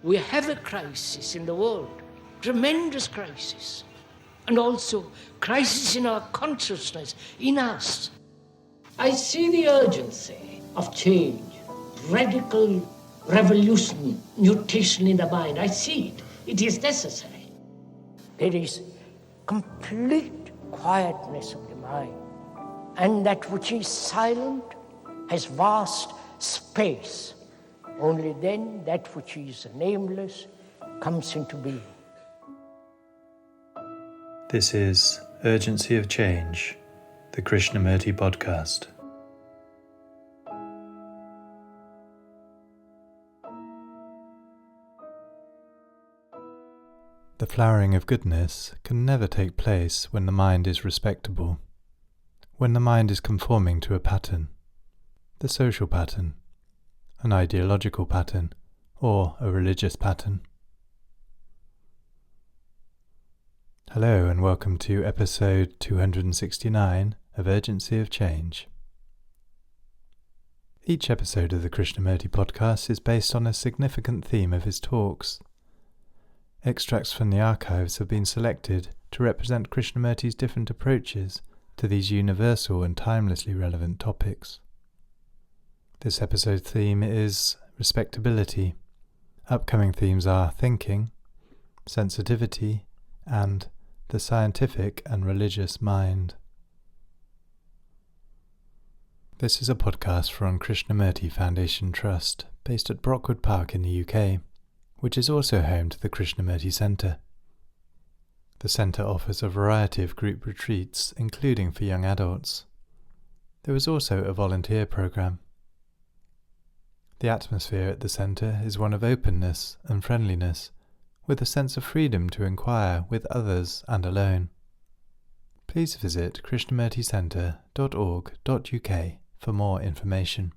We have a crisis in the world, tremendous crisis, and also crisis in our consciousness, in us. I see the urgency of change, radical revolution, mutation in the mind. I see it. It is necessary. There is complete quietness of the mind, and that which is silent has vast space. Only then that which is nameless comes into being. This is Urgency of Change, the Krishnamurti podcast. The flowering of goodness can never take place when the mind is respectable, when the mind is conforming to a pattern, the social pattern, an ideological pattern, or a religious pattern. Hello and welcome to episode 269 of Urgency of Change. Each episode of the Krishnamurti podcast is based on a significant theme of his talks. Extracts from the archives have been selected to represent Krishnamurti's different approaches to these universal and timelessly relevant topics. This episode's theme is respectability. Upcoming themes are thinking, sensitivity, and the scientific and religious mind. This is a podcast from Krishnamurti Foundation Trust, based at Brockwood Park in the UK, which is also home to the Krishnamurti Centre. The centre offers a variety of group retreats, including for young adults. There is also a volunteer programme. The atmosphere at the centre is one of openness and friendliness, with a sense of freedom to inquire with others and alone. Please visit krishnamurticentre.org.uk for more information.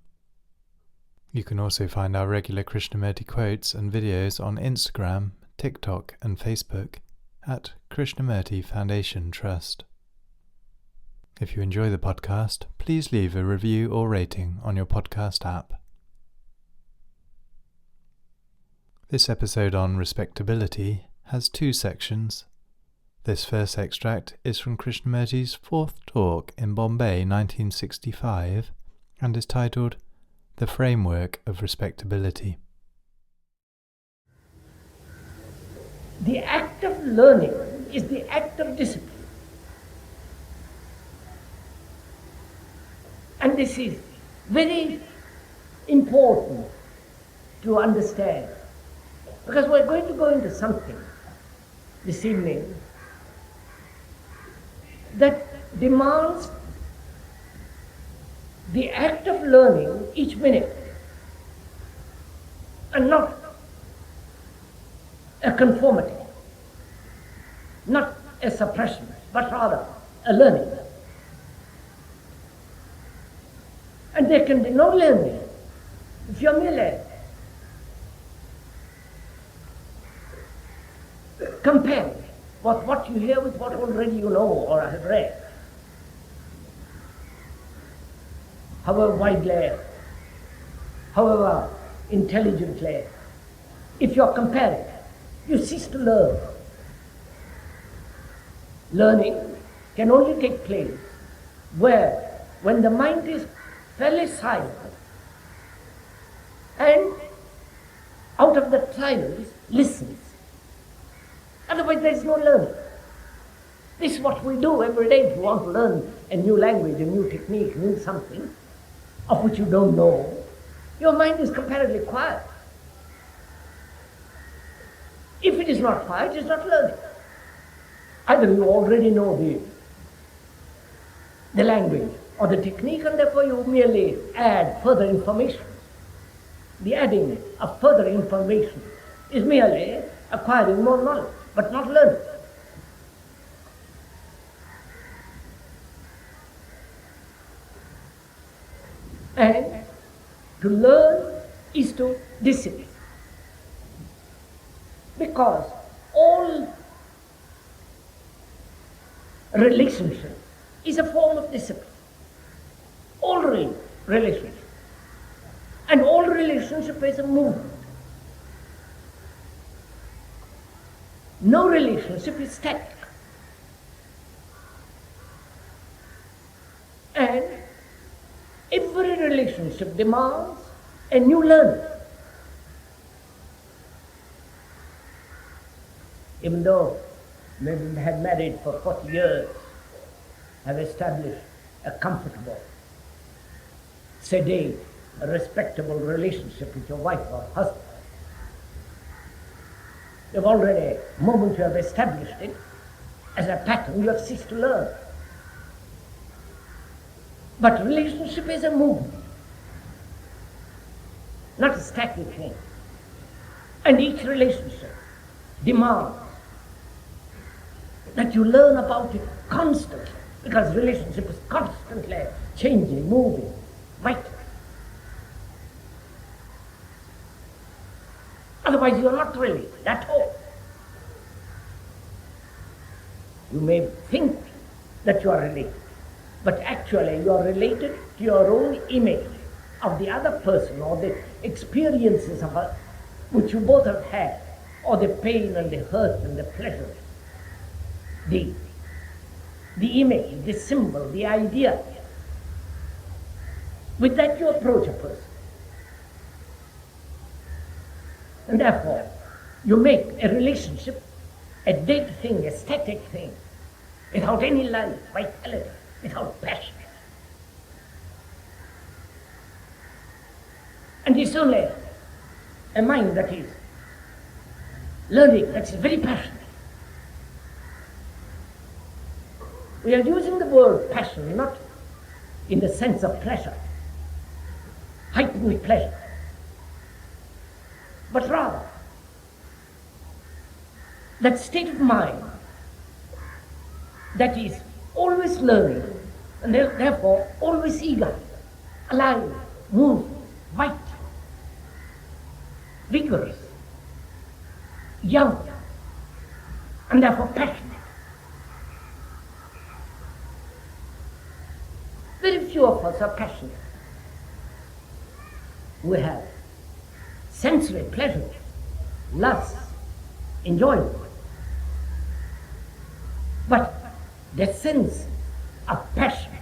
You can also find our regular Krishnamurti quotes and videos on Instagram, TikTok and Facebook at Krishnamurti Foundation Trust. If you enjoy the podcast, please leave a review or rating on your podcast app. This episode on respectability has two sections. This first extract is from Krishnamurti's fourth talk in Bombay 1965 and is titled The Framework of Respectability. The act of learning is the act of discipline. And this is very important to understand, because we're going to go into something this evening that demands the act of learning each minute, and not a conformity, not a suppression, but rather a learning. And there can be no learning if you're merely comparing what you hear with what already you know or have read. However widely, however intelligently, if you're comparing, you cease to learn. Learning can only take place when the mind is fairly silent, and out of that silence listens. Otherwise there is no learning. This is what we do every day if you want to learn a new language, a new technique, new something of which you don't know. Your mind is comparatively quiet. If it is not quiet, it is not learning. Either you already know the language or the technique, and therefore you merely add further information. The adding of further information is merely acquiring more knowledge, but not learning. And to learn is to discipline. Because all relationship is a form of discipline. All relationship. And all relationship is a movement. No relationship is static. And every relationship demands a new learning. Even though maybe we had married for 40 years, have established a comfortable, sedate, a respectable relationship with your wife or husband. You've already, the moment you have established it as a pattern, you have ceased to learn. But relationship is a movement, not a static thing. And each relationship demands that you learn about it constantly, because relationship is constantly changing, moving, vital. Otherwise you are not related at all. You may think that you are related, but actually you are related to your own image of the other person, or the experiences of which you both have had, or the pain and the hurt and the pleasure, the image, the symbol, the idea. With that you approach a person. And therefore, you make a relationship a dead thing, a static thing, without any life, vitality, without passion. And it's only a mind that is learning, that is very passionate. We are using the word passion not in the sense of pleasure, heightened pleasure, but rather that state of mind that is always learning and therefore always eager, alive, moving, vital, vigorous, young, and therefore passionate. Very few of us are passionate. We have sensory pleasure, lust, enjoyment. But the sense of passion,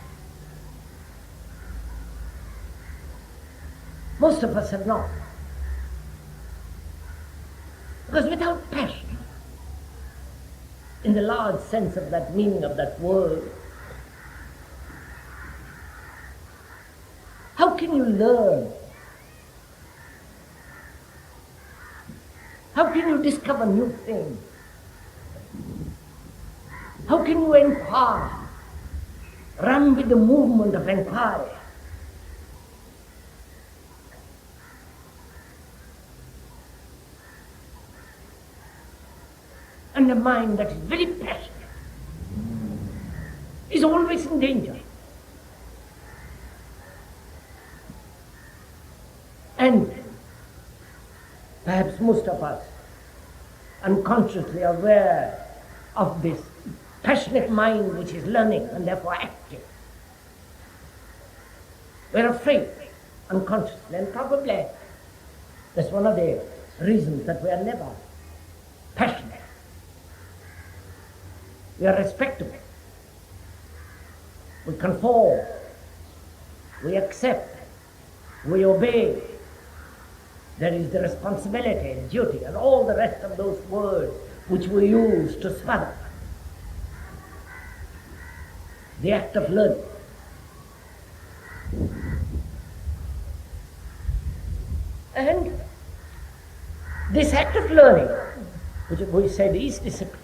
most of us have not. Because without passion, in the large sense of that meaning of that word, how can you learn? How can you discover new things? How can you inquire, run with the movement of inquiry? And a mind that is very passionate is always in danger. And perhaps most of us unconsciously aware of this passionate mind which is learning and therefore active. We're afraid unconsciously, and probably that's one of the reasons that we are never passionate. We are respectable. We conform. We accept. We obey. There is the responsibility, duty, and all the rest of those words which we use to smother the act of learning. And this act of learning, which we said is discipline,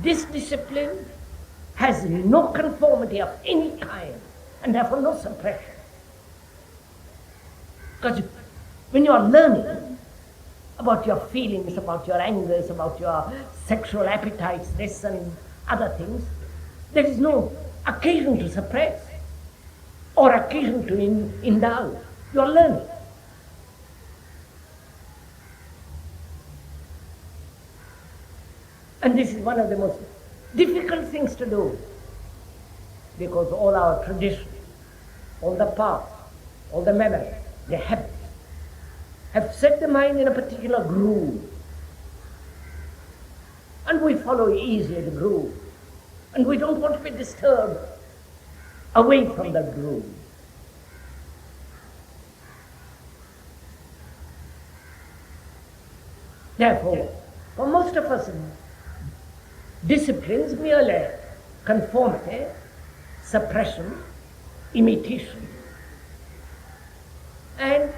this discipline has no conformity of any kind, and therefore no suppression. Because when you are learning about your feelings, about your angers, about your sexual appetites, this and other things, there is no occasion to suppress or occasion to indulge. You are learning. And this is one of the most difficult things to do, because all our tradition, all the past, all the memory, the habits, have set the mind in a particular groove, and we follow easily the groove, and we don't want to be disturbed away from that groove. Therefore, for most of us, disciplines merely conformity, suppression, imitation, and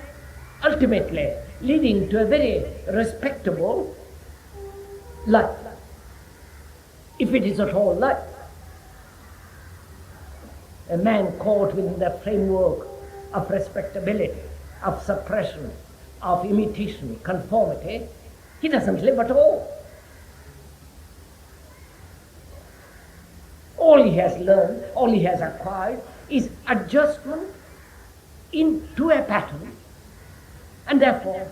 ultimately leading to a very respectable life, if it is at all life. A man caught within the framework of respectability, of suppression, of imitation, conformity, he doesn't live at all. All he has learned, all he has acquired is adjustment into a pattern, and therefore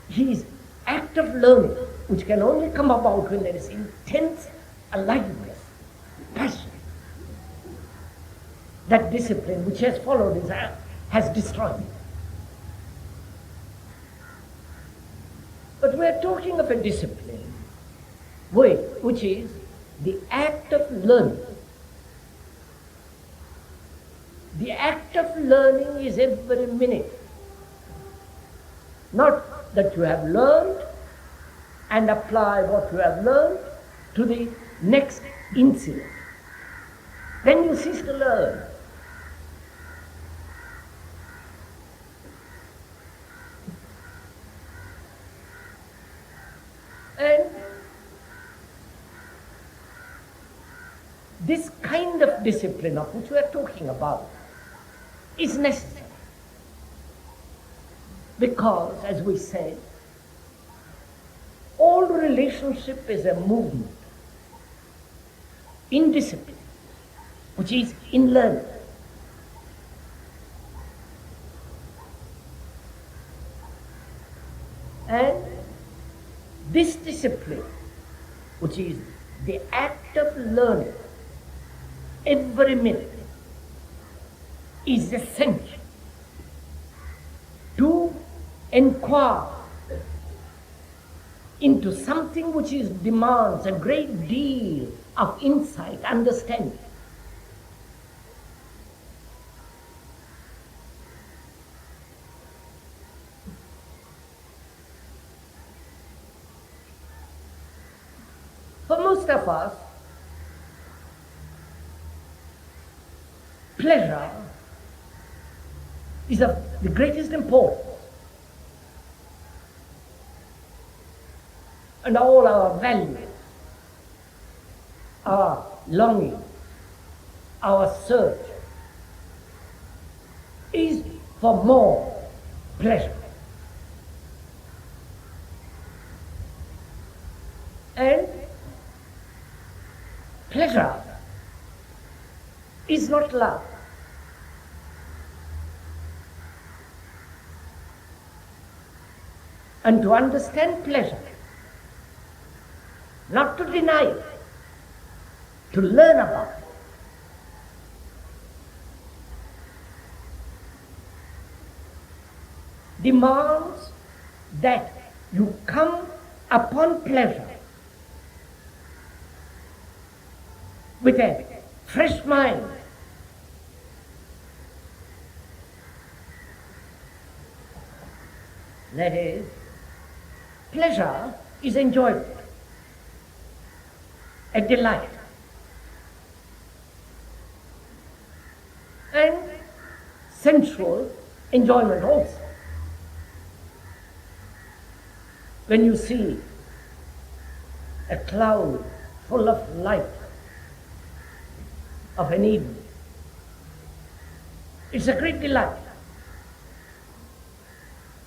his act of learning, which can only come about when there is intense aliveness, passion, that discipline which has followed his act has destroyed it. But we are talking of a discipline which is the act of learning. The act of learning is every minute. Not that you have learned and apply what you have learned to the next incident. Then you cease to learn. And this kind of discipline of which we are talking about is necessary. Because, as we said, all relationship is a movement in discipline, which is in learning. And this discipline, which is the act of learning every minute, is essential to inquire into something which demands a great deal of insight, understanding. For most of us, pleasure is of the greatest importance. And all our values, our longing, our search is for more pleasure. And pleasure is not love. And to understand pleasure, not to deny it, to learn about it, demands that you come upon pleasure with a fresh mind. That is, pleasure is enjoyment, a delight. And sensual enjoyment also. When you see a cloud full of light of an evening, it's a great delight.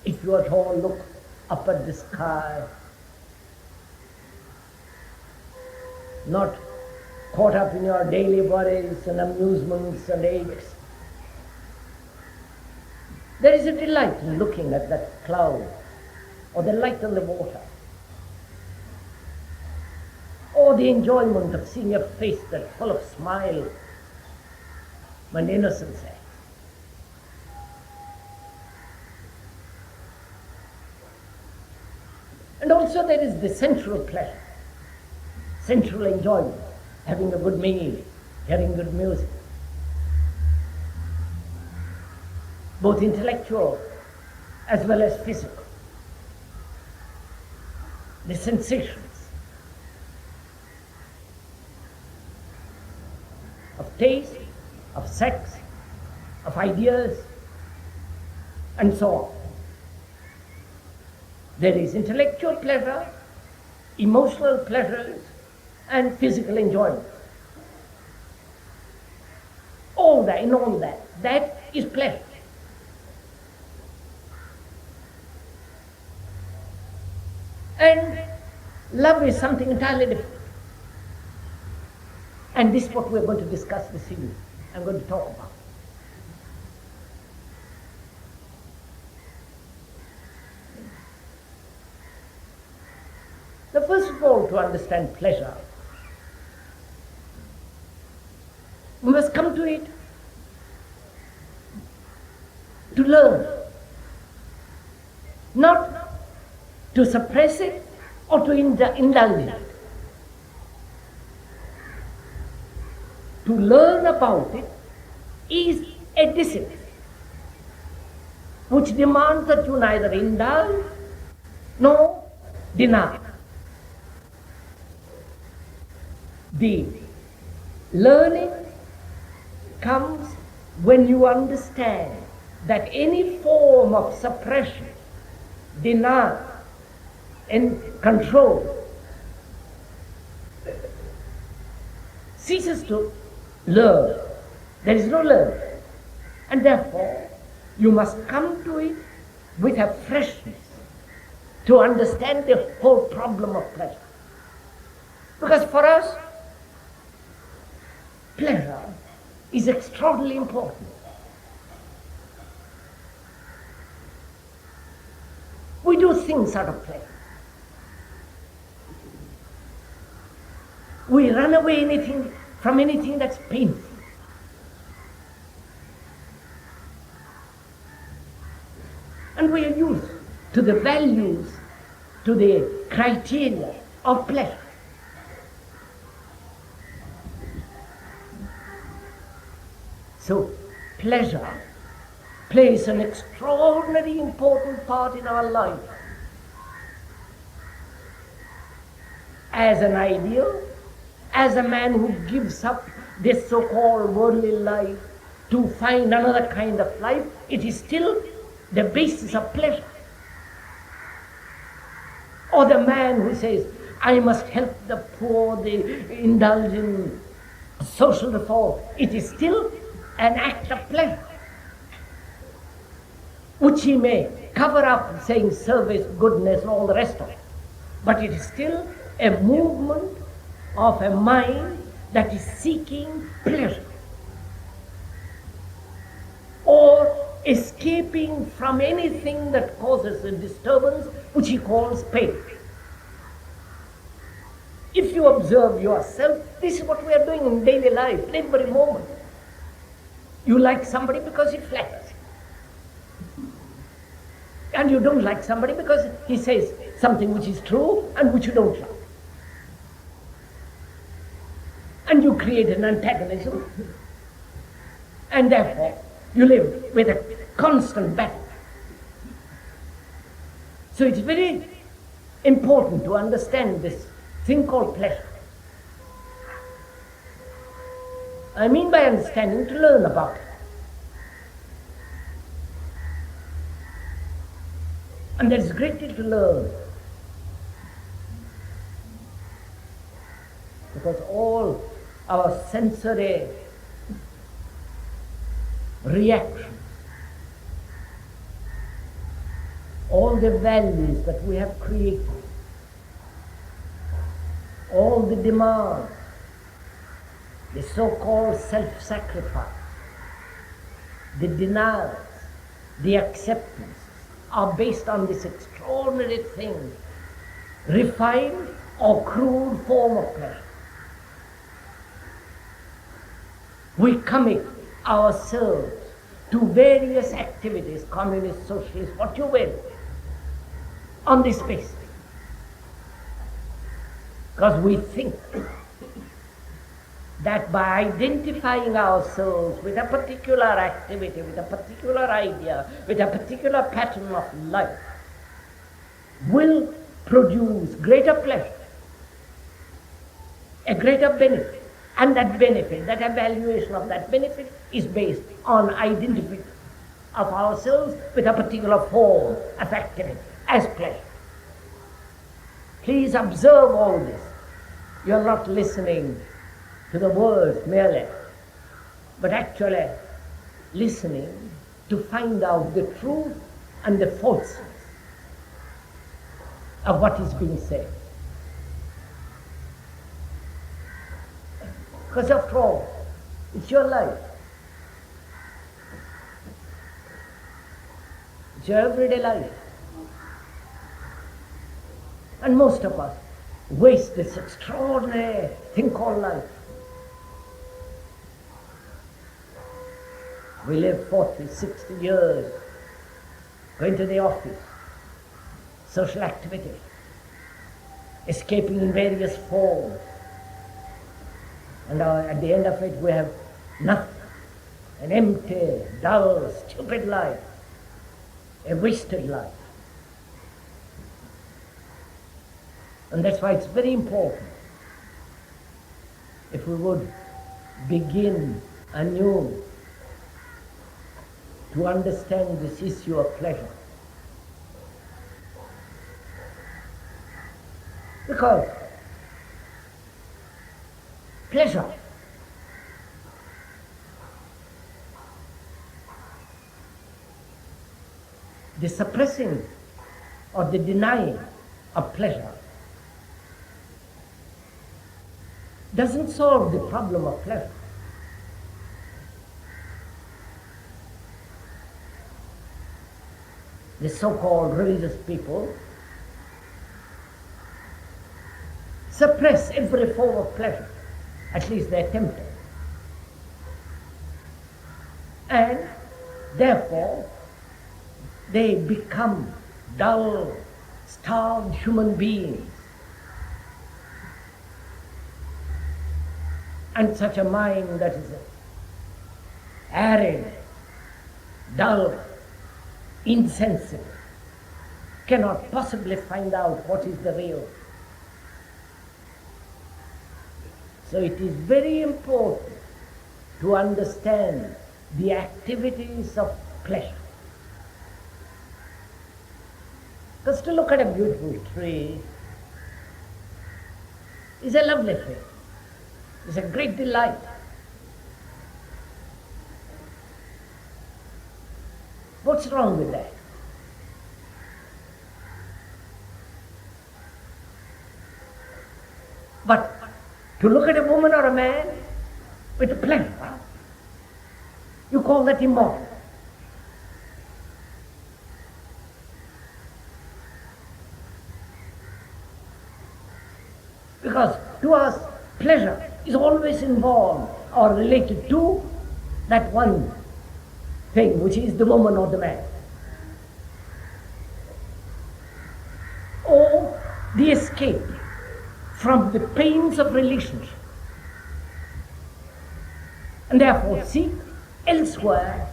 If you at all look up at the sky, not caught up in your daily worries and amusements and aches, there is a delight in looking at that cloud, or the light on the water, or the enjoyment of seeing a face that's full of smile and innocence. And also there is the sensual pleasure, sensual enjoyment, having a good meal, hearing good music. Both intellectual as well as physical. The sensations of taste, of sex, of ideas, and so on. There is intellectual pleasure, emotional pleasures, and physical enjoyment. All that is pleasure. And love is something entirely different. And this is what we're going to discuss this evening. I'm going to talk about. So first of all, to understand pleasure, we must come to it to learn, not to suppress it or to indulge in it. To learn about it is a discipline which demands that you neither indulge nor deny. The learning comes when you understand that any form of suppression, denial, and control ceases to learn. There is no learning. And therefore, you must come to it with a freshness to understand the whole problem of pleasure. Because for us, pleasure is extraordinarily important. We do things out of pleasure. We run away from anything that's painful. And we are used to the values, to the criteria of pleasure. So pleasure plays an extraordinarily important part in our life. As an ideal, as a man who gives up this so-called worldly life to find another kind of life, it is still the basis of pleasure. Or the man who says, I must help the poor, indulge in social reform, it is still an act of pleasure, which he may cover up saying service, goodness, and all the rest of it. But it is still a movement of a mind that is seeking pleasure or escaping from anything that causes a disturbance, which he calls pain. If you observe yourself, this is what we are doing in daily life, every moment. You like somebody because he flatters you. And you don't like somebody because he says something which is true and which you don't like. And you create an antagonism, and therefore you live with a constant battle. So it's very important to understand this thing called pleasure. I mean by understanding, to learn about it. And there is great deal to learn. Because all our sensory reactions, all the values that we have created, all the demands, the so-called self-sacrifice, the denials, the acceptances, are based on this extraordinary thing, refined or crude form of pleasure. We commit ourselves to various activities, communist, socialist, what you will, on this basis. Because we think that by identifying ourselves with a particular activity, with a particular idea, with a particular pattern of life, will produce greater pleasure, a greater benefit. And that benefit, that evaluation of that benefit is based on identification of ourselves with a particular form of activity as pleasure. Please observe all this. You're not listening to the words merely, but actually listening to find out the truth and the falseness of what is being said. Because after all, it's your life. It's your everyday life. And most of us waste this extraordinary thing called life. We live 40, 60 years, going to the office, social activity, escaping in various forms. And at the end of it we have nothing, an empty, dull, stupid life, a wasted life. And that's why it's very important, if we would begin anew to understand this issue of pleasure. Because pleasure the suppressing or the denying of pleasure doesn't solve the problem of pleasure. The so-called religious people suppress every form of pleasure, at least they attempt it. And therefore they become dull, starved human beings. And such a mind that is arid, dull, insensitive, cannot possibly find out what is the real. So it is very important to understand the activities of pleasure. Because to look at a beautiful tree is a lovely thing. It's a great delight. What's wrong with that? But to look at a woman or a man with pleasure, you call that immoral. Because to us, pleasure is always involved or related to that one thing, which is the woman or the man. Or the escape from the pains of relationship. And therefore seek elsewhere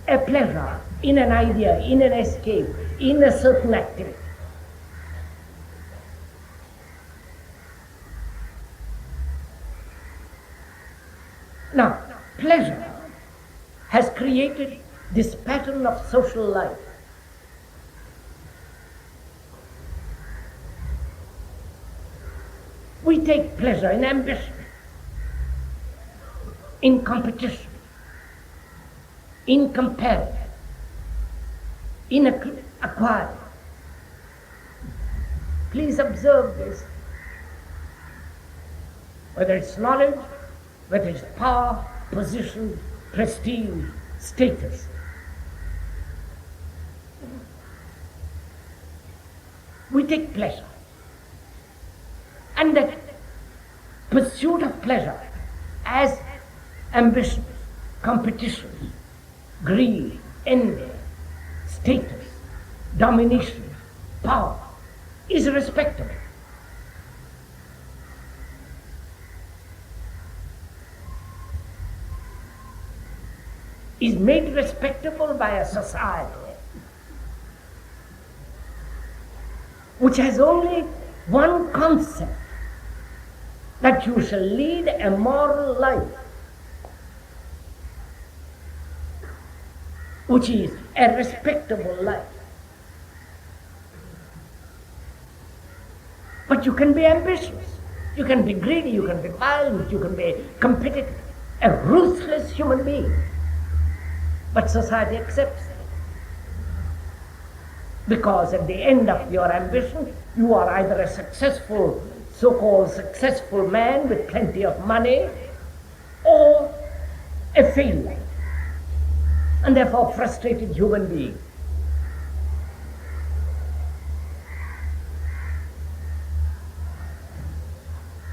a pleasure in an idea, in an escape, in a certain activity. Now, pleasure has created this pattern of social life. We take pleasure in ambition, in competition, in comparing, in acquiring. Please observe this. Whether it's knowledge, whether it's power, position, prestige, status. We take pleasure. And that pursuit of pleasure as ambition, competition, greed, envy, status, domination, power is respectable. is made respectable by a society which has only one concept, that you shall lead a moral life, which is a respectable life. But you can be ambitious, you can be greedy, you can be violent, you can be competitive, a ruthless human being. But society accepts it. Because at the end of your ambition, you are either a successful, so-called successful man with plenty of money, or a failure, and therefore frustrated human being.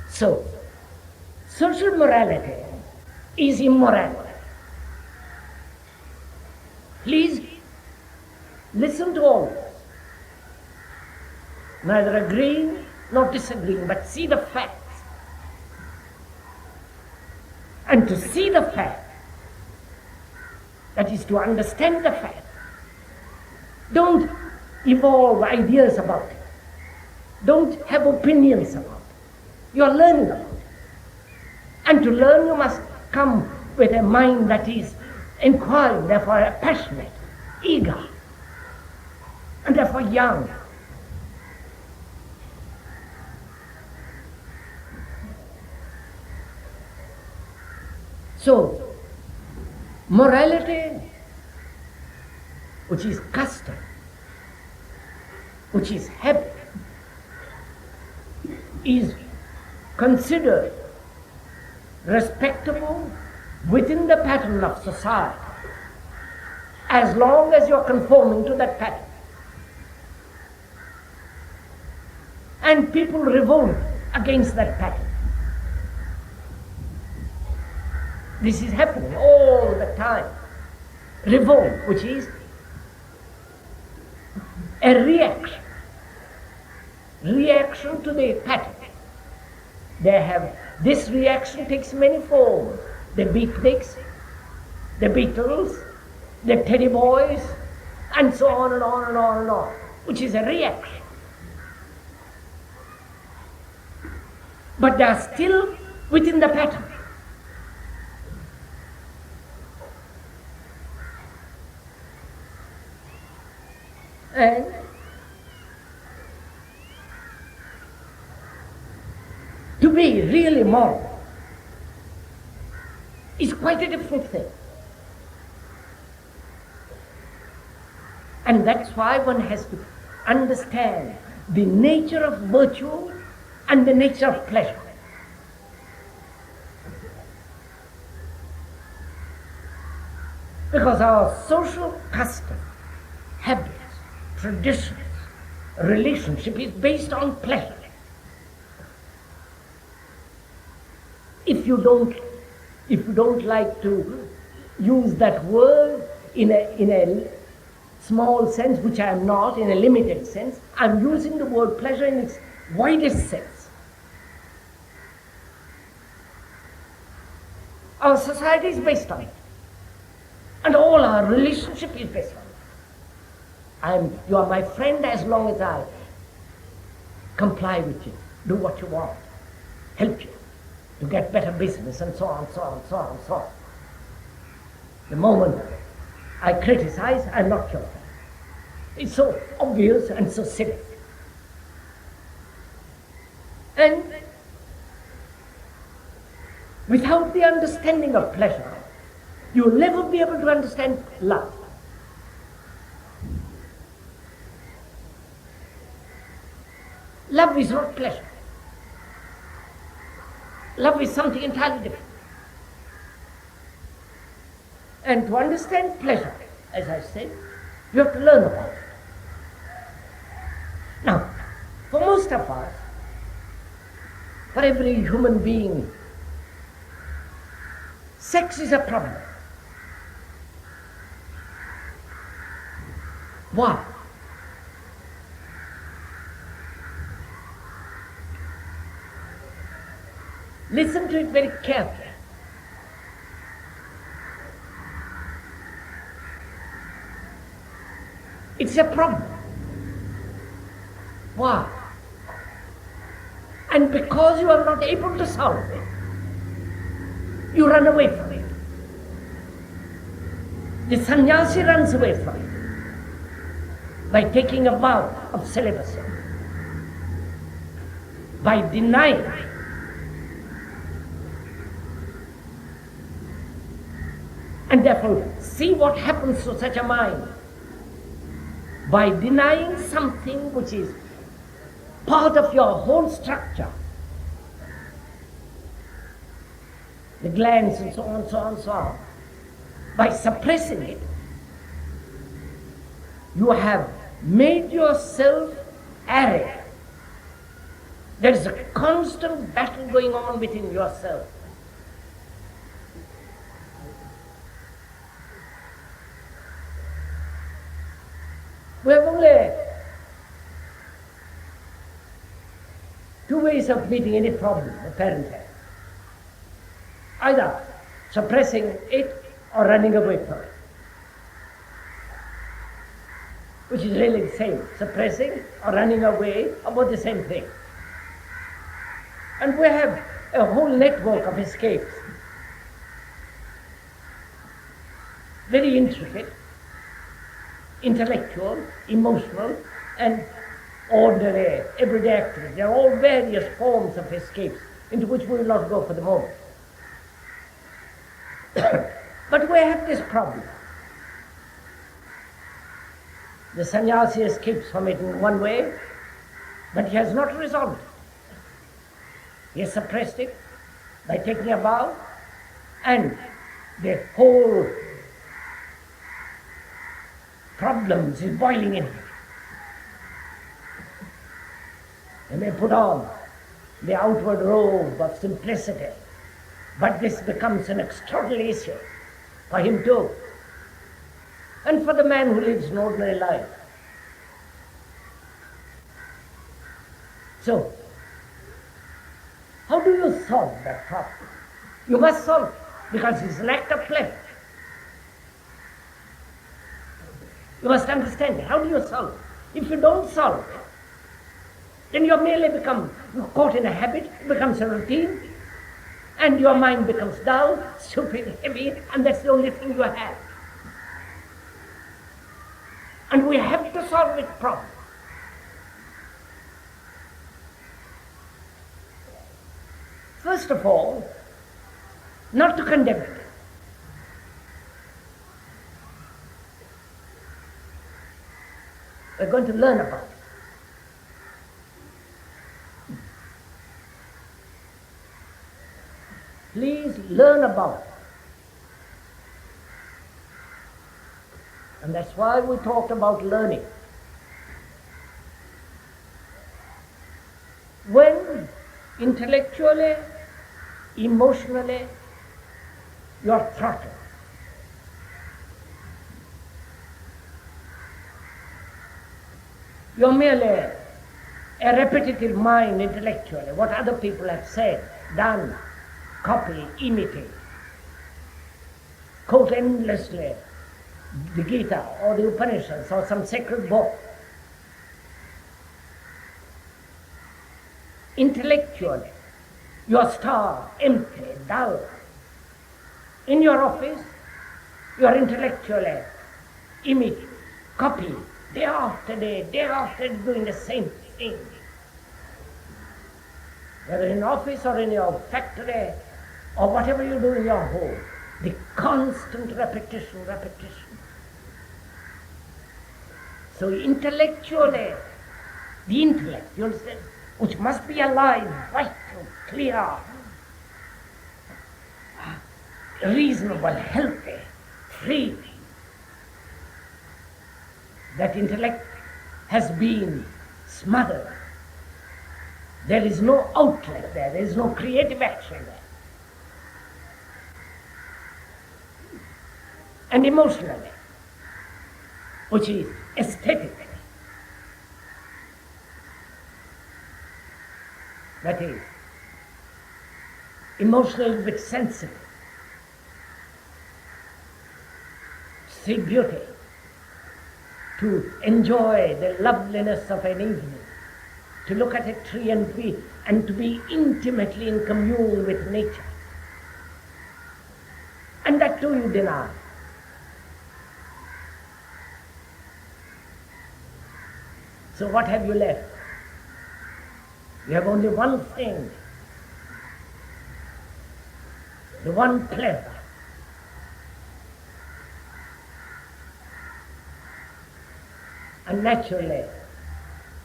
So, social morality is immorality. Please listen to all this. Neither agreeing nor disagreeing, but see the facts. And to see the fact, that is to understand the fact. Don't evolve ideas about it. Don't have opinions about it. You are learning about it. And to learn you must come with a mind that is inquiring, therefore passionate, eager, and therefore young. So, morality, which is custom, which is habit, is considered respectable within the pattern of society, as long as you're conforming to that pattern. And people revolt against that pattern. This is happening all the time. Revolt, which is a reaction to the pattern. This reaction takes many forms. The beatniks, the Beatles, the Teddy Boys, and so on and on and on and on, which is a reaction. But they are still within the pattern. And to be really moral is quite a different thing. And that's why one has to understand the nature of virtue and the nature of pleasure. Because our social custom, habits, traditions, relationship is based on pleasure. If you don't like to use that word in a small sense, which I am not, in a limited sense, I'm using the word pleasure in its widest sense. Our society is based on it. And all our relationship is based on it. You are my friend as long as I comply with you, do what you want, help you to get better business, and so on, so on, so on, so on. The moment I criticize, I'm not your friend. It's so obvious and so silly. And without the understanding of pleasure, you will never be able to understand love. Love is not pleasure. Love is something entirely different. And to understand pleasure, as I said, you have to learn about it. Now, for most of us, for every human being, sex is a problem. Why? Listen to it very carefully. It's a problem. Why? And because you are not able to solve it, you run away from it. The sannyasi runs away from it by taking a vow of celibacy, by denying. And therefore, see what happens to such a mind. By denying something which is part of your whole structure, the glands and so on, so on, so on, by suppressing it, you have made yourself arid. There is a constant battle going on within yourself. We have only two ways of meeting any problem a parent has. Either suppressing it or running away from it, which is really the same. Suppressing or running away are both the same thing. And we have a whole network of escapes, very intricate, intellectual, emotional, and ordinary, everyday activity. There are all various forms of escapes into which we will not go for the moment. But we have this problem. The sannyasi escapes from it in one way, but he has not resolved it. He has suppressed it by taking a vow, and the whole problems is boiling in him. He may put on the outward robe of simplicity, but this becomes an extraordinary issue for him too, and for the man who lives an ordinary life. So, how do you solve that problem? You must solve it, because it's an act of pleasure. You must understand it. How do you solve it? If you don't solve it, then you merely become caught in a habit, it becomes a routine, and your mind becomes dull, stupid, heavy, and that's the only thing you have. And we have to solve it properly. First of all, not to condemn it. We're going to learn about it. Please learn about it. And that's why we talked about learning. When intellectually, emotionally, you're throttled, you're merely a repetitive mind intellectually, what other people have said, done, copy, imitate, quote endlessly the Gita or the Upanishads or some sacred book. Intellectually, you are starved, empty, dull. In your office, you are intellectually imitate, copy, day after day doing the same thing. Whether in office or in your factory or whatever you do in your home, the constant repetition. So intellectually, the intellect, you'll say, which must be alive, vital, clear, reasonable, healthy, free. That intellect has been smothered. There is no outlet there is no creative action there. And emotionally, which is aesthetically, that is, emotionally but sensitive, see beauty, to enjoy the loveliness of an evening, to look at a tree and to be intimately in commune with nature. And that too you deny. So what have you left? You have only one thing, the one pleasure. And naturally,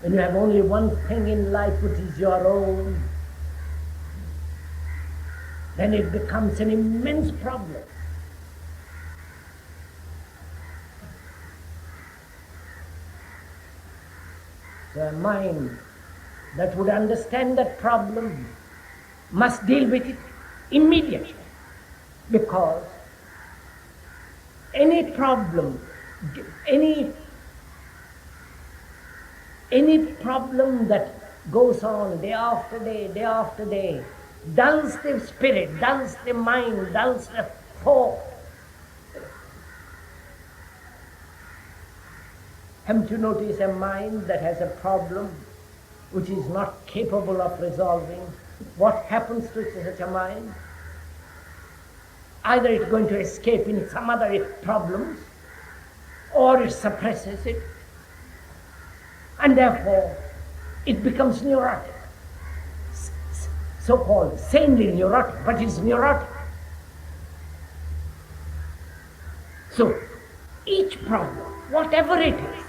when you have only one thing in life which is your own, then it becomes an immense problem. So a mind that would understand that problem must deal with it immediately, because any problem, any problem that goes on day after day, dulls the spirit, dulls the mind, dulls the thought. Haven't you noticed a mind that has a problem which is not capable of resolving? What happens to such a mind? Either it's going to escape in some other problems, or it suppresses it, and therefore it becomes neurotic. So-called sanely neurotic, but it's neurotic. So each problem, whatever it is,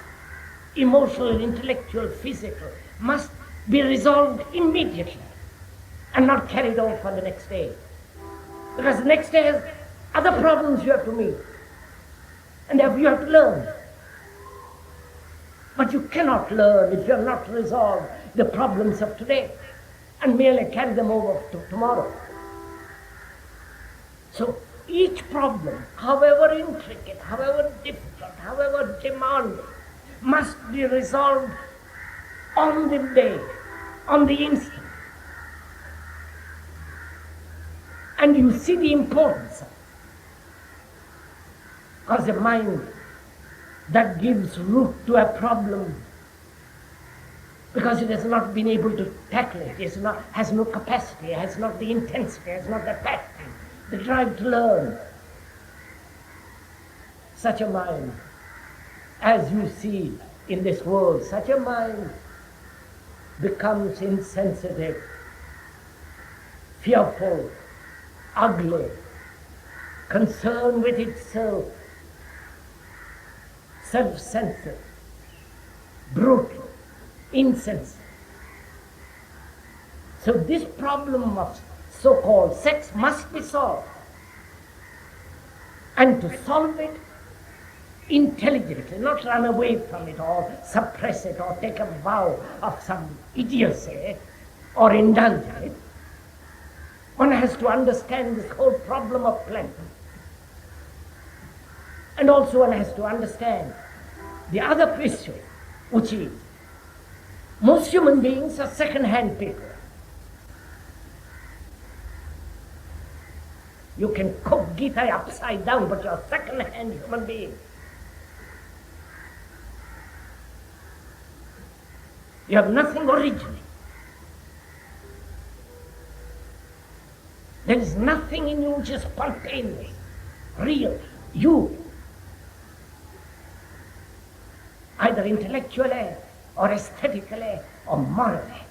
emotional, intellectual, physical, must be resolved immediately and not carried on for the next day. Because the next day has other problems you have to meet, and therefore you have to learn. But you cannot learn if you have not resolved the problems of today and merely carry them over to tomorrow. So each problem, however intricate, however difficult, however demanding, must be resolved on the day, on the instant. And you see the importance of it. Because a mind that gives root to a problem because it has not been able to tackle it, has no capacity, has not the intensity, has not the passion, the drive to learn. Such a mind, as you see in this world, such a mind becomes insensitive, fearful, ugly, concerned with itself, self-centered, brutal, insensitive. So this problem of so-called sex must be solved. And to solve it intelligently, not run away from it or suppress it or take a vow of some idiocy or indulge in it, one has to understand this whole problem of pleasure. And also one has to understand the other issue, which is most human beings are second-hand people. You can cook Gita upside down, but you're a second-hand human being. You have nothing original. There is nothing in you which is spontaneous, real, you. Either intellectually, or aesthetically, or morally.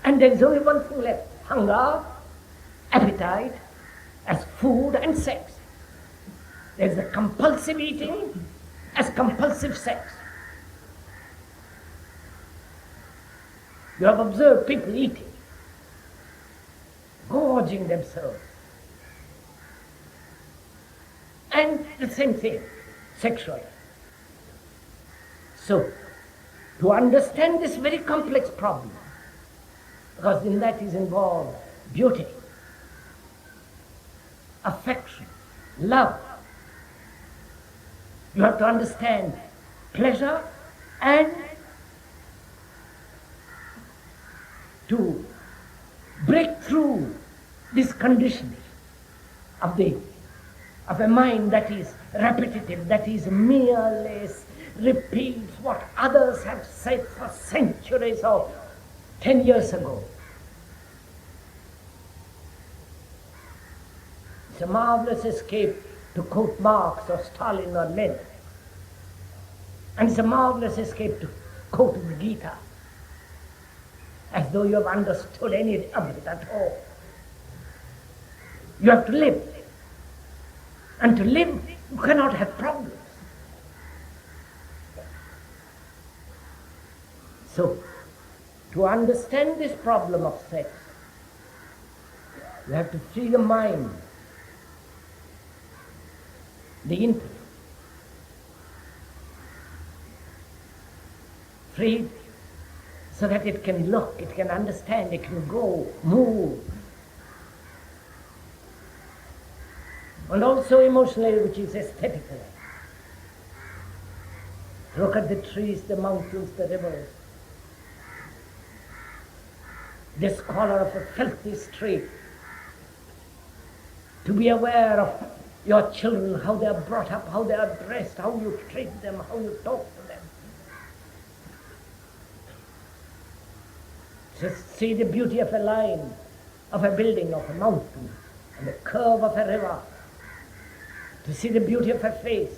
And there is only one thing left: hunger, appetite, as food and sex. There is the compulsive eating as compulsive sex. You have observed people eating, gorging themselves. And the same thing, sexually. So, to understand this very complex problem, because in that is involved beauty, affection, love, you have to understand pleasure and to break through this conditioning of a mind that is repetitive, that is merely repeats what others have said for centuries or 10 years ago. It's a marvelous escape to quote Marx or Stalin or Lenin. And it's a marvelous escape to quote the Gita, as though you have understood any of it at all. You have to live. And to live, you cannot have problems. So, to understand this problem of sex, you have to free the mind, the intellect. Free so that it can look, it can understand, it can go, move. And also emotionally, which is aesthetically. Look at the trees, the mountains, the rivers. This corner of a filthy street. To be aware of your children, how they are brought up, how they are dressed, how you treat them, how you talk to them. Just see the beauty of a line, of a building, of a mountain, and the curve of a river. To see the beauty of a face.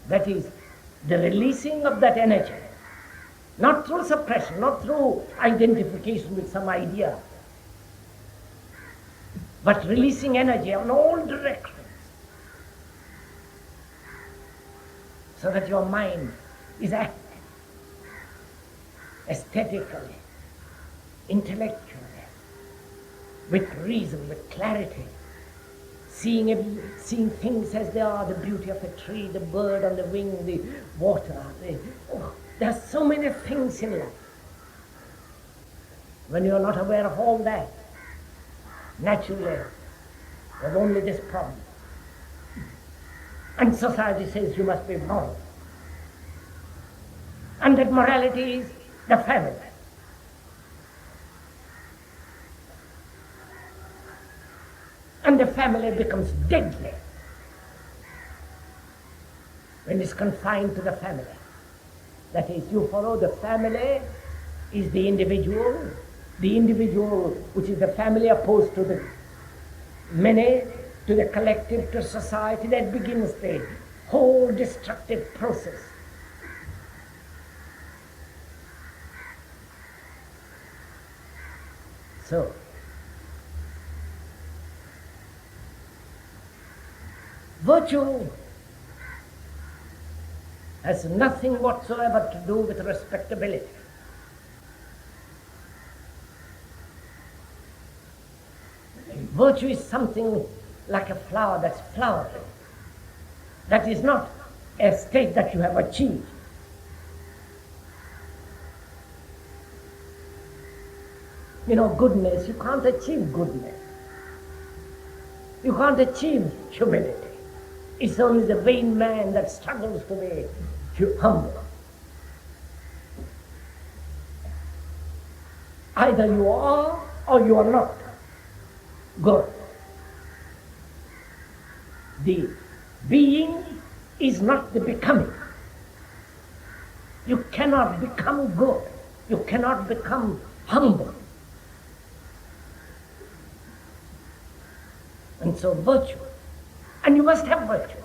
That is the releasing of that energy, not through suppression, not through identification with some idea, but releasing energy in all directions, so that your mind is active, aesthetically, intellectually, with reason, with clarity, seeing things as they are, the beauty of a tree, the bird on the wing, the water. There are so many things in life. When you are not aware of all that, naturally, you have only this problem. And society says you must be moral. And that morality is the family. And the family becomes deadly when it's confined to the family. That is, you follow the family is the individual which is the family opposed to the many, to the collective, to society. That begins the whole destructive process. So, virtue has nothing whatsoever to do with respectability. Virtue is something like a flower that's flowering. That is not a state that you have achieved. You know, goodness, you can't achieve goodness. You can't achieve humility. It's only the vain man that struggles to be humble. Either you are or you are not good. The being is not the becoming. You cannot become good. You cannot become humble. And so virtue. And you must have virtue.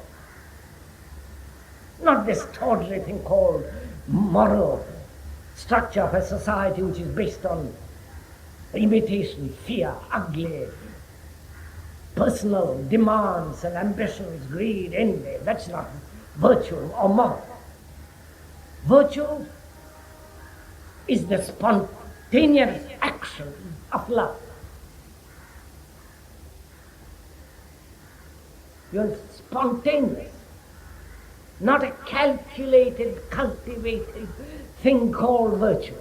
Not this tawdry thing called moral structure of a society which is based on imitation, fear, ugly, personal demands and ambitions, greed, envy. That's not virtue or moral. Virtue is the spontaneous action of love. You're spontaneous, not a calculated, cultivated thing called virtue.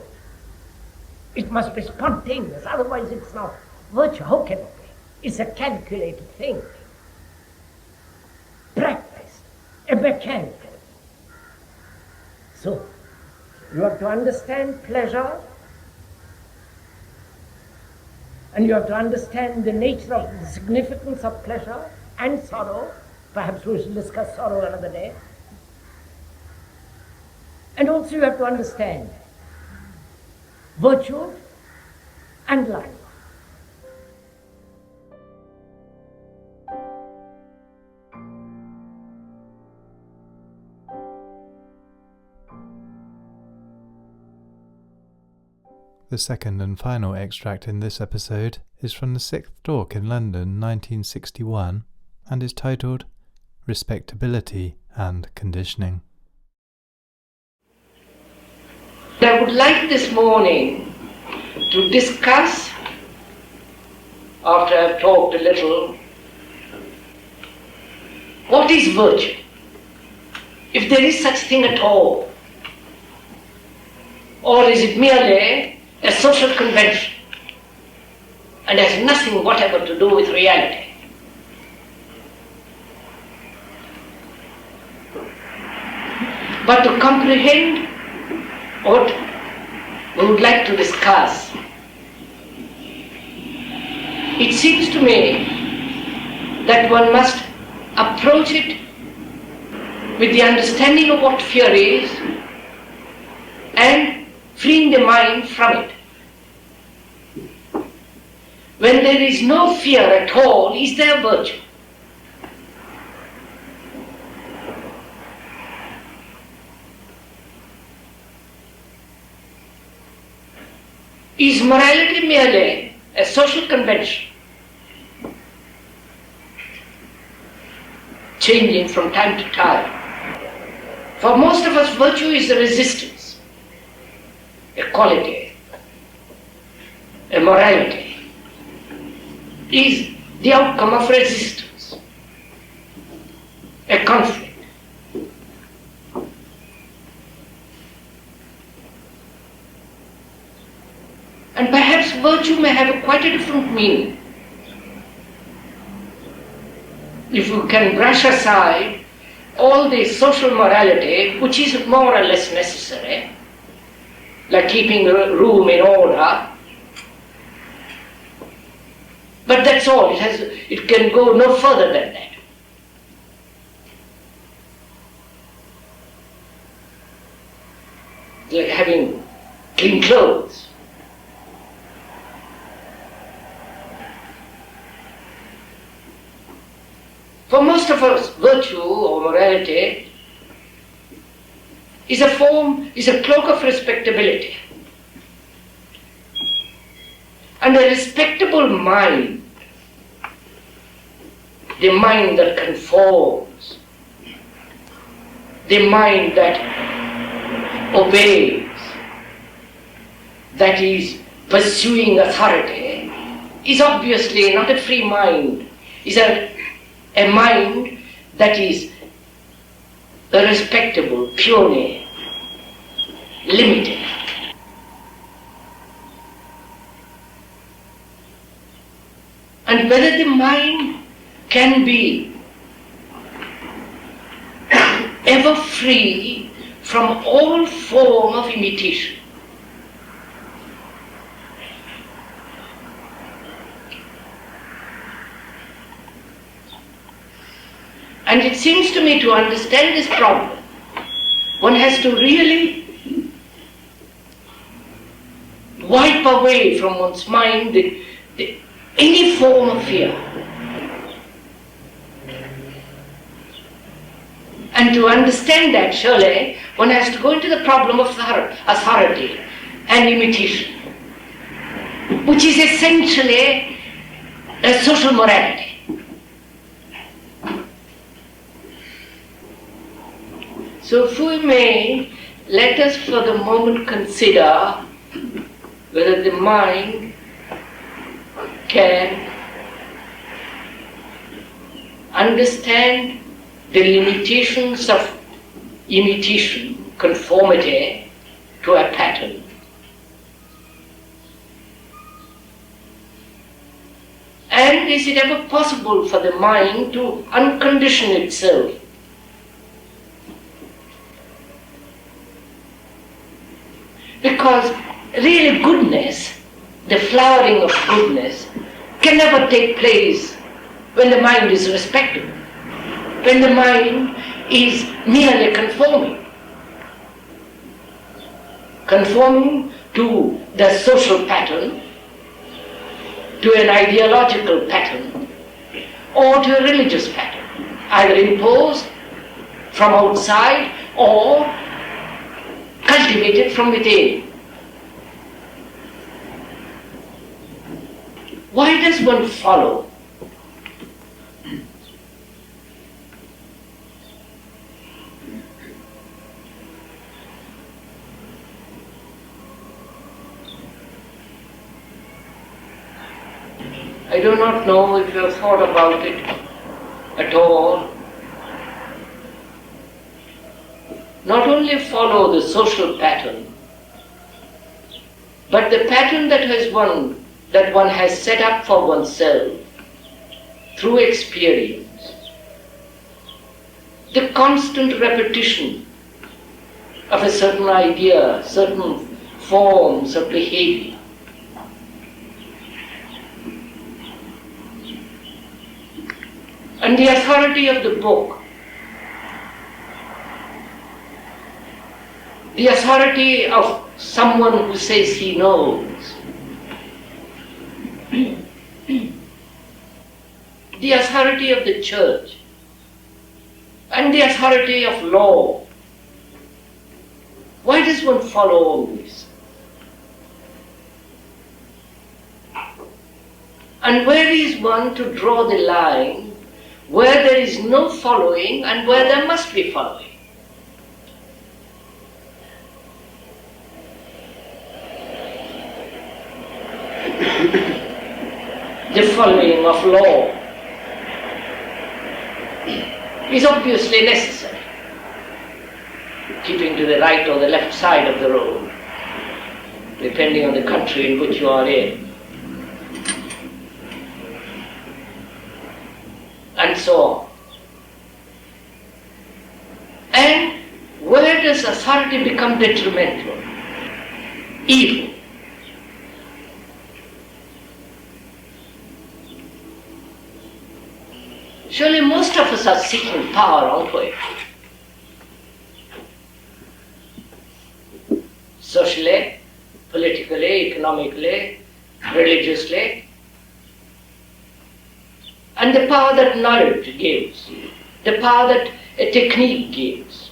It must be spontaneous, otherwise it's not virtue. How can it be? It's a calculated thing, practiced, a mechanical. So, you have to understand pleasure And you have to understand the nature of the significance of pleasure and sorrow. Perhaps we shall discuss sorrow another day. And also you have to understand virtue and life. The second and final extract in this episode is from the Sixth Talk in London, 1961, and is titled Respectability and Conditioning. I would like this morning to discuss, after I've talked a little, what is virtue, if there is such thing at all, or is it merely a social convention and has nothing whatever to do with reality. But to comprehend what we would like to discuss, it seems to me that one must approach it with the understanding of what fear is and freeing the mind from it. When there is no fear at all, is there virtue? Is morality merely a social convention, changing from time to time? For most of us, virtue is a resistance, a quality, a morality is the outcome of resistance, a conflict. And perhaps virtue may have quite a different meaning. If you can brush aside all the social morality, which is more or less necessary, like keeping the room in order, but that's all. It can go no further than that. Like having clean clothes. For most of us, virtue or morality is a cloak of respectability. And a respectable mind, the mind that conforms, the mind that obeys, that is pursuing authority, is obviously not a free mind, is a mind that is a respectable, purely limited. And whether the mind can be ever free from all form of imitation. And it seems to me to understand this problem, one has to really wipe away from one's mind any form of fear. And to understand that, surely, one has to go into the problem of authority and imitation, which is essentially a social morality. So if we may, let us for the moment consider whether the mind can understand the limitations of imitation, conformity to a pattern. And is it ever possible for the mind to uncondition itself? Because really goodness the flowering of goodness can never take place when the mind is respectable, when the mind is merely conforming. Conforming to the social pattern, to an ideological pattern, or to a religious pattern, either imposed from outside or cultivated from within. Why does one follow? I do not know if you have thought about it at all. Not only follow the social pattern, but the pattern that one has set up for oneself through experience. The constant repetition of a certain idea, certain forms of behavior. And the authority of the book, the authority of someone who says he knows, the authority of the church, and the authority of law. Why does one follow all this? And where is one to draw the line where there is no following and where there must be following? The following of law is obviously necessary, keeping to the right or the left side of the road, depending on the country in which you are in, and so on. And where does authority become detrimental? Evil. Surely most of us are seeking power, aren't we? Socially, politically, economically, religiously. And the power that knowledge gives, the power that a technique gives,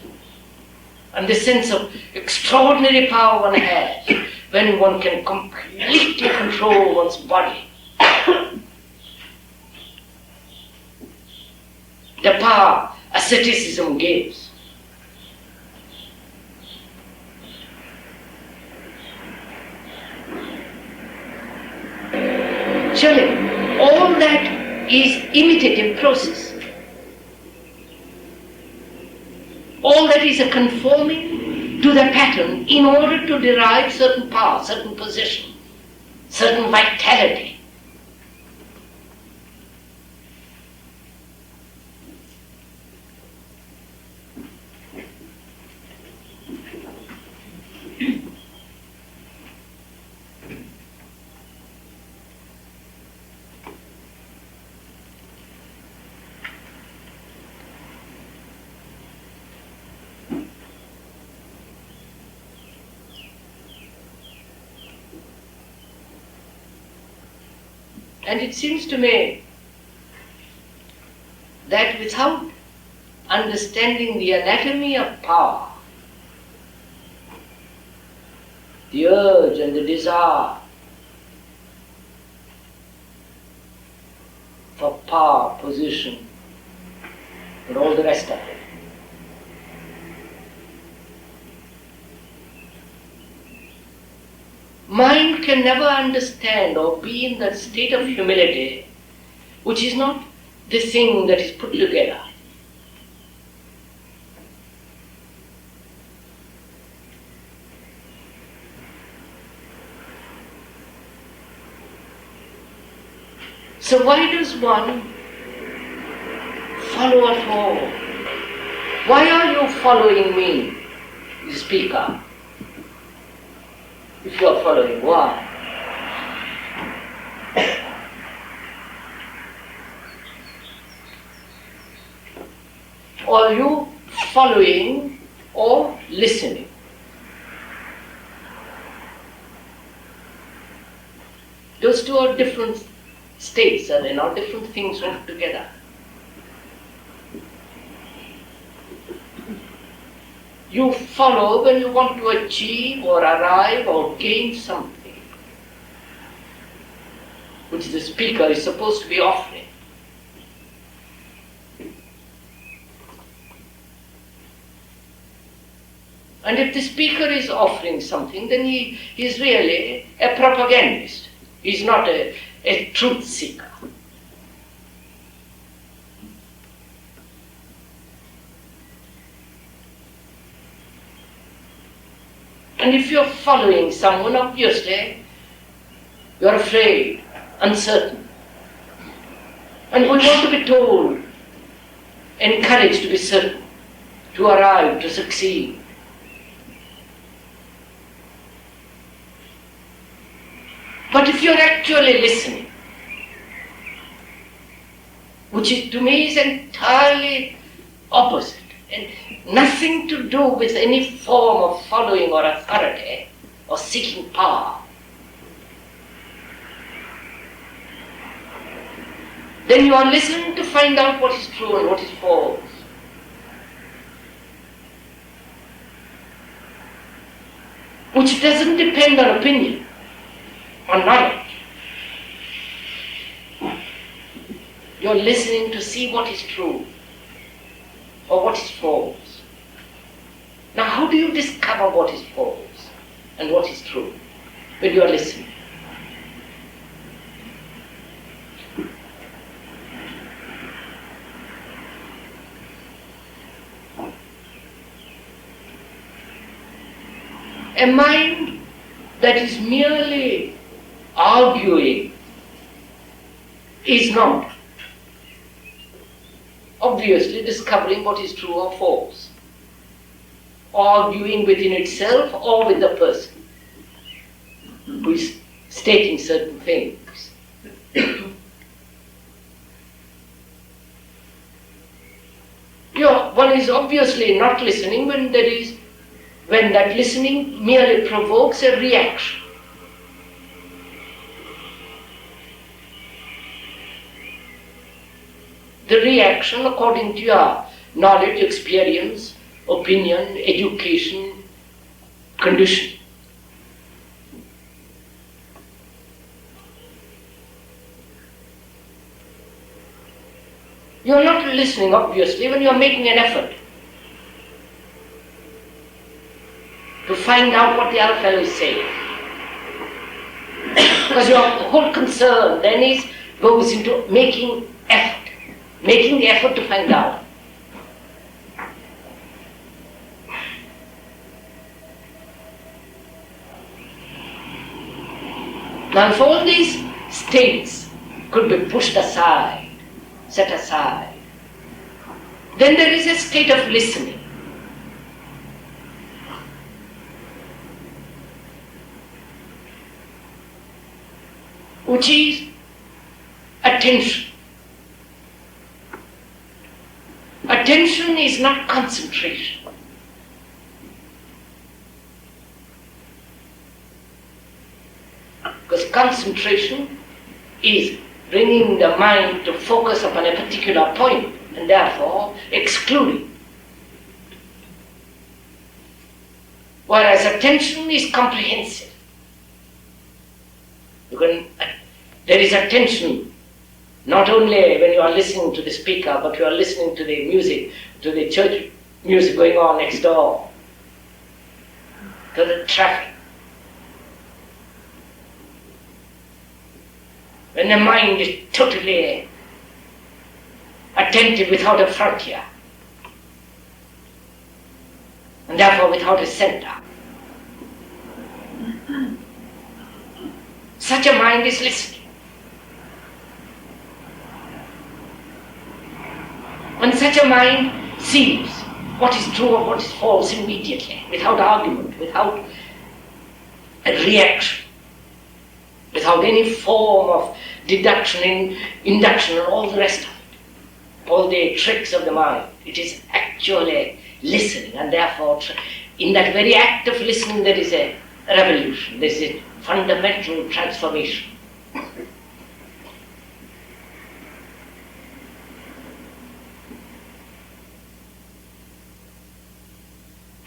and the sense of extraordinary power one has when one can completely control one's body. The power asceticism gives. Surely, all that is imitative process. All that is a conforming to the pattern in order to derive certain power, certain position, certain vitality. And it seems to me that without understanding the anatomy of power, the urge and the desire for power, position, and all the rest of it, mind can never understand or be in that state of humility which is not the thing that is put together. So why does one follow at all? Why are you following me, the speaker? If you are following, why? or are you following or listening? Those two are different states, are they not? Different things altogether. You follow when you want to achieve or arrive or gain something, which the speaker is supposed to be offering. And if the speaker is offering something, then he is really a propagandist. He's not a truth seeker. And if you're following someone, obviously, you're afraid, uncertain. And we want to be told, encouraged to be certain, to arrive, to succeed. But if you're actually listening, which is, to me is entirely opposite, and nothing to do with any form of following or authority or seeking power, then you are listening to find out what is true and what is false. Which doesn't depend on opinion, on knowledge. You're listening to see what is true or what is false. Now, how do you discover what is false and what is true when you are listening? A mind that is merely arguing is not obviously discovering what is true or false, arguing within itself or with the person who is stating certain things. One is obviously not listening when that listening merely provokes a reaction. The reaction according to your knowledge, experience, opinion, education, condition. You are not listening, obviously, when you are making an effort to find out what the other fellow is saying. Because your whole concern then goes into making the effort to find out. Now, if all these states could be pushed aside, set aside, then there is a state of listening. Which is attention. Attention is not concentration. Because concentration is bringing the mind to focus upon a particular point and therefore excluding. Whereas attention is comprehensive. There is attention not only when you are listening to the speaker, but you are listening to the music, to the church music going on next door, to the traffic. When the mind is totally attentive without a frontier, and therefore without a center, such a mind is listening. When such a mind sees what is true or what is false immediately, without argument, without a reaction, without any form of deduction, induction, and all the rest of it, all the tricks of the mind. It is actually listening, and therefore in that very act of listening there is a revolution, there is a fundamental transformation.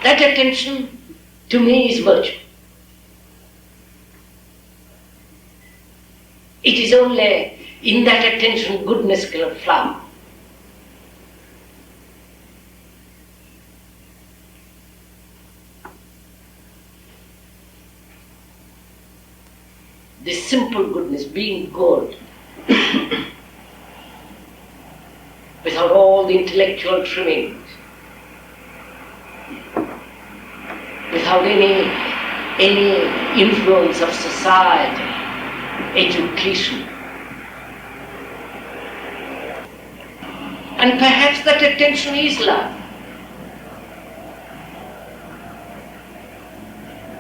That attention to me is virtue. It is only in that attention goodness can flower. This simple goodness, being good, without all the intellectual trimmings, without any influence of society, education. And perhaps that attention is love.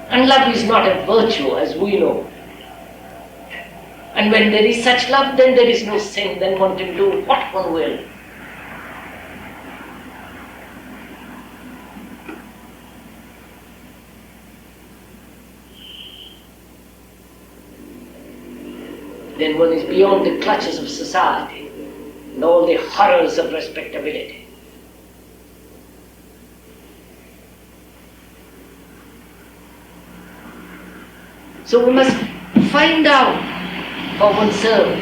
And love is not a virtue as we know. And when there is such love, then there is no sin, then one can do what one will. Then one is beyond the clutches of society and all the horrors of respectability. So we must find out for oneself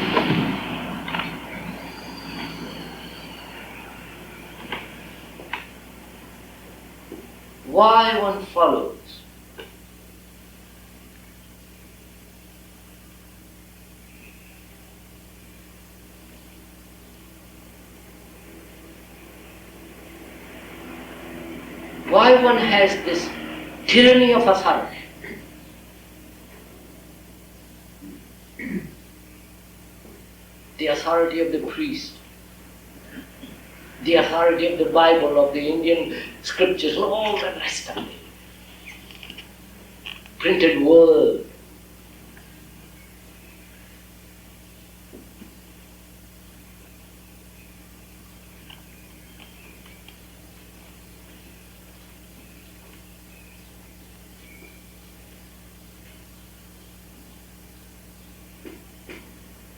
why one follows. Why one has this tyranny of authority. The authority of the priest, the authority of the Bible, of the Indian scriptures, and all the rest of it. Printed word.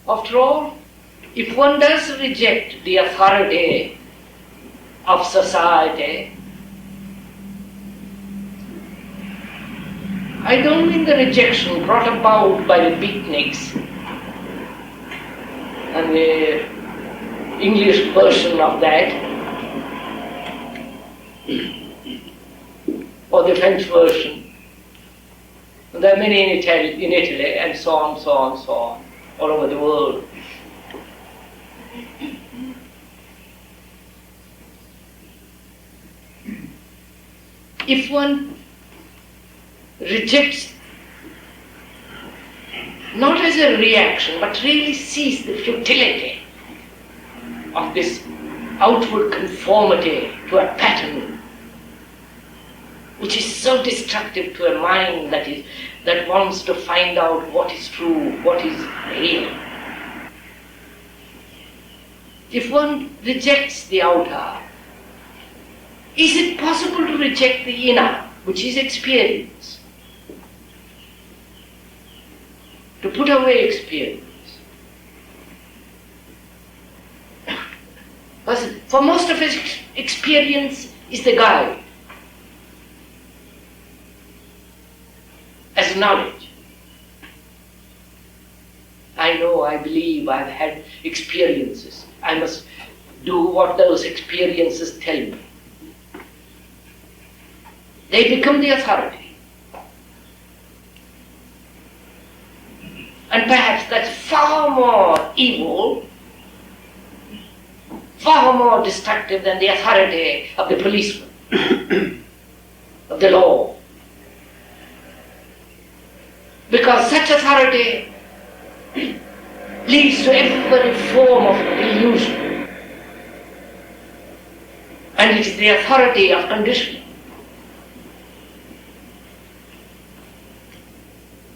After all, if one does reject the authority of society, I don't mean the rejection brought about by the beatniks and the English version of that, or the French version. And there are many in Italy, and so on, so on, so on, all over the world. If one rejects, not as a reaction, but really sees the futility of this outward conformity to a pattern, which is so destructive to a mind that wants to find out what is true, what is real. If one rejects the outer, is it possible to reject the inner, which is experience? To put away experience. For most of us, experience is the guide as knowledge. I know, I believe, I've had experiences. I must do what those experiences tell me. They become the authority. And perhaps that's far more evil, far more destructive than the authority of the policeman, of the law. Because such authority leads to every form of illusion. And it is the authority of conditioning.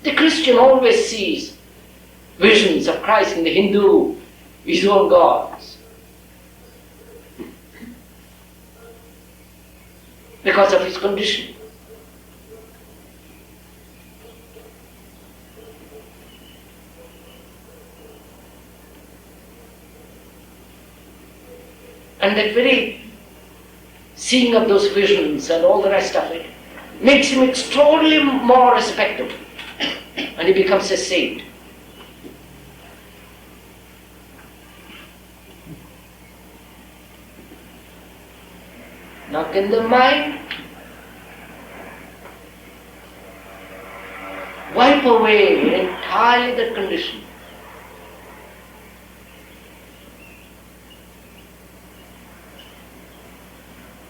The Christian always sees visions of Christ, in the Hindu, his own gods. because of his conditioning. And that very seeing of those visions and all the rest of it makes him extraordinarily more respectable, and he becomes a saint. Now can the mind wipe away entirely that condition?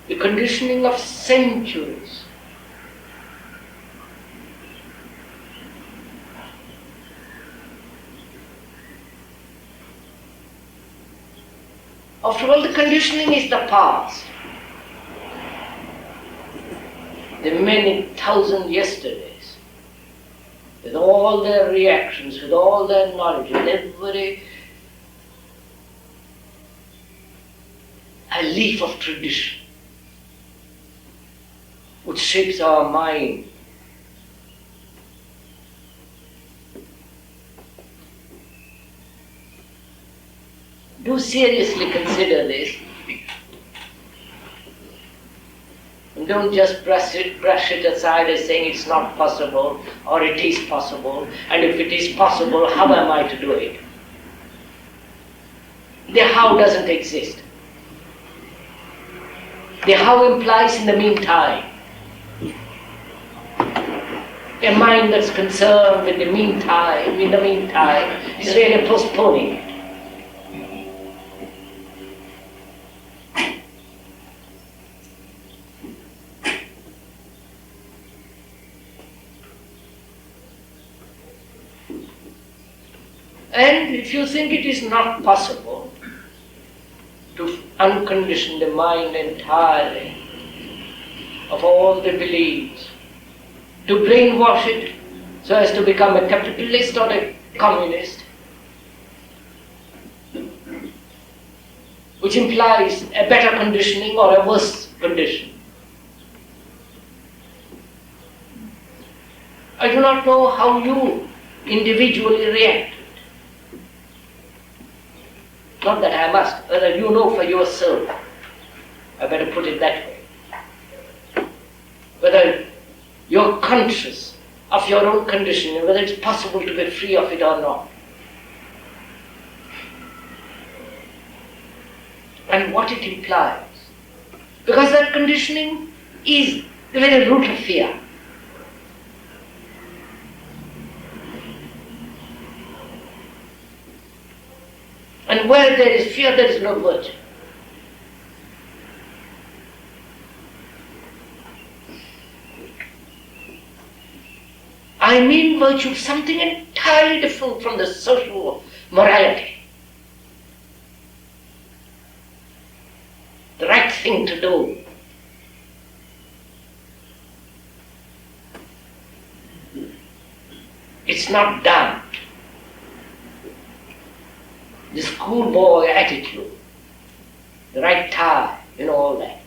The conditioning of centuries. After all, the conditioning is the past. The many thousand yesterdays, with all their reactions, with all their knowledge, with every a leaf of tradition which shapes our mind. Do seriously consider this. And don't just brush it aside as saying it's not possible or it is possible, and if it is possible, how am I to do it? The how doesn't exist. The how implies in the meantime. A mind that's concerned with the meantime, in the meantime, is really postponing it. And if you think it is not possible to uncondition the mind entirely of all the beliefs, to brainwash it so as to become a capitalist or a communist, which implies a better conditioning or a worse condition. I do not know how you individually react. Not that I must, whether you know for yourself. I better put it that way. Whether you're conscious of your own conditioning, whether it's possible to be free of it or not. And what it implies. Because that conditioning is the very root of fear. And where there is fear, there is no virtue. I mean virtue, something entirely different from the social morality. The right thing to do. It's not done. The schoolboy attitude, the right tie, all that.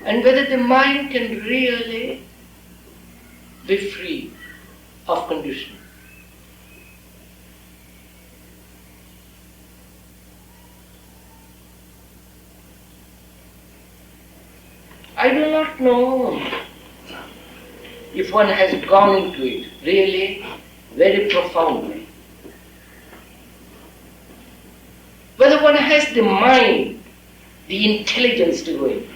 And whether the mind can really be free of conditioning. I do not know if one has gone into it really very profoundly. Whether one has the mind, the intelligence to do it.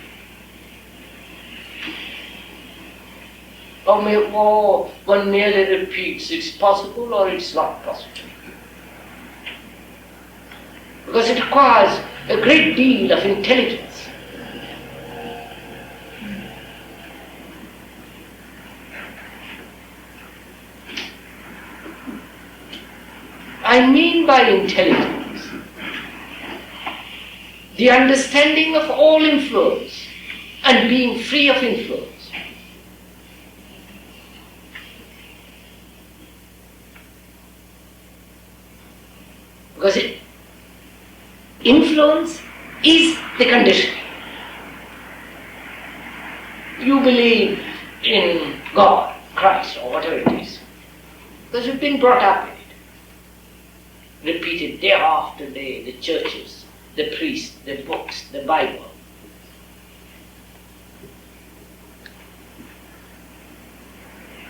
Or one merely repeats it's possible or it's not possible. Because it requires a great deal of intelligence. I mean by intelligence the understanding of all influence and being free of influence. Because influence is the condition. You believe in God, Christ, or whatever it is, because you've been brought up in it. Repeated day after day, the churches, the priests, the books, the Bible.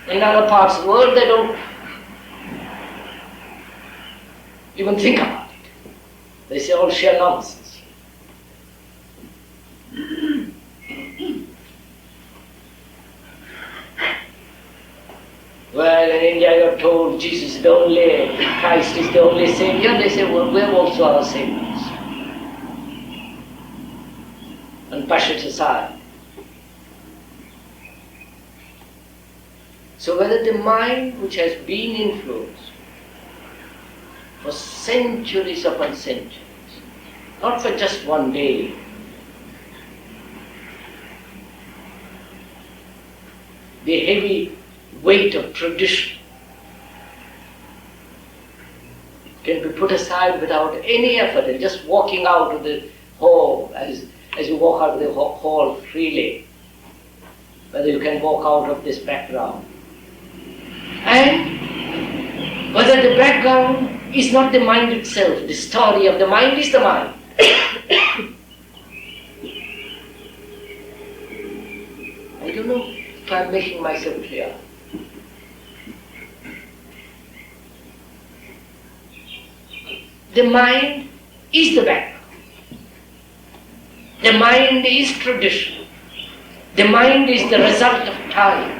In other parts of the world, they don't even think about it. They say all sheer nonsense. Well, in India you're told Jesus is the only, Christ is the only Saviour. They say, well, we're also our Saviours. And push it aside. So whether the mind which has been influenced for centuries upon centuries, not for just one day, the heavy weight of tradition can be put aside without any effort, and just walking out of the hall, as you walk out of the hall freely, whether you can walk out of this background. And whether the background is not the mind itself, the story of the mind is the mind. I don't know if I'm making myself clear. The mind is the background. The mind is tradition. The mind is the result of time.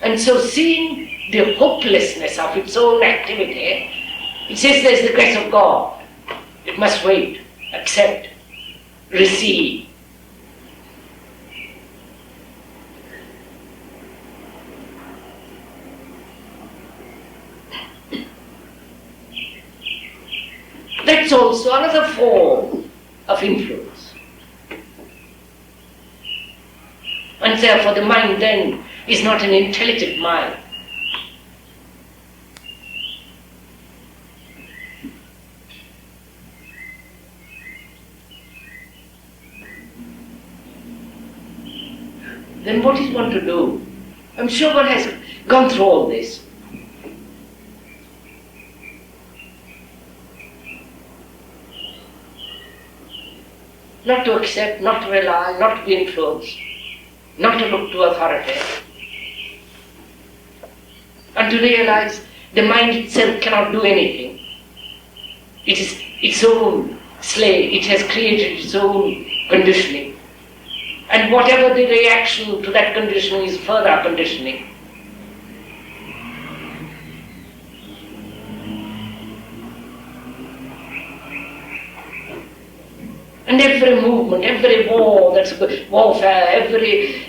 And so seeing the hopelessness of its own activity, it says there is the grace of God. It must wait, accept, receive. That's also another form of influence. And therefore the mind then is not an intelligent mind. Then what is one to do? I'm sure one has gone through all this. Not to accept, not to rely, not to be influenced, not to look to authority, and to realize the mind itself cannot do anything. It is its own slave, it has created its own conditioning. And whatever the reaction to that conditioning is further conditioning. And every movement, every warfare, every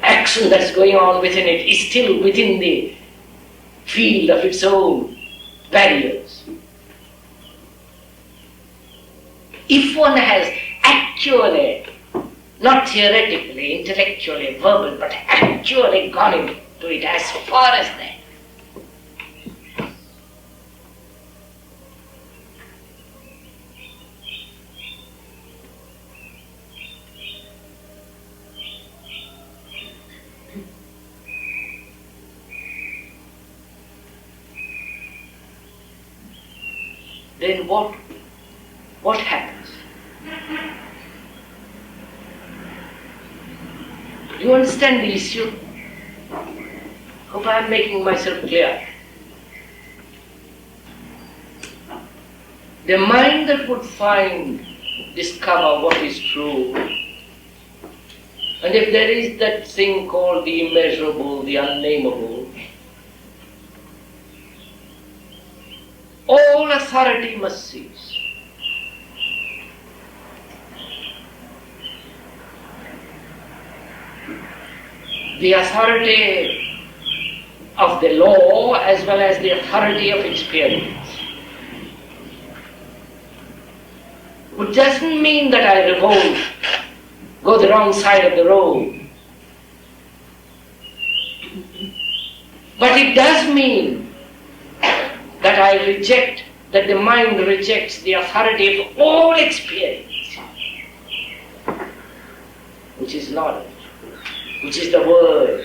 action that's going on within it is still within the field of its own barriers. If one has actually, not theoretically, intellectually, verbal, but actually gone into it as far as that, then what happens? Do you understand the issue? Hope I am making myself clear. The mind that would discover what is true, and if there is that thing called the immeasurable, the unnameable, all authority must cease. The authority of the law as well as the authority of experience. Which doesn't mean that I revolt go the wrong side of the road. But it does mean that that the mind rejects the authority of all experience, which is knowledge, which is the word.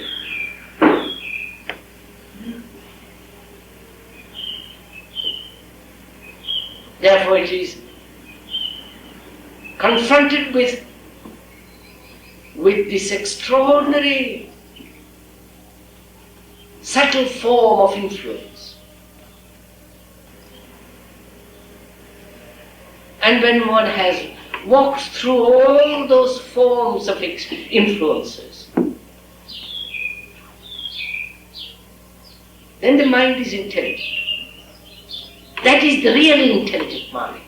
Therefore it is confronted with this extraordinary subtle form of influence. And when one has walked through all those forms of influences, then the mind is intelligent. That is the really intelligent mind.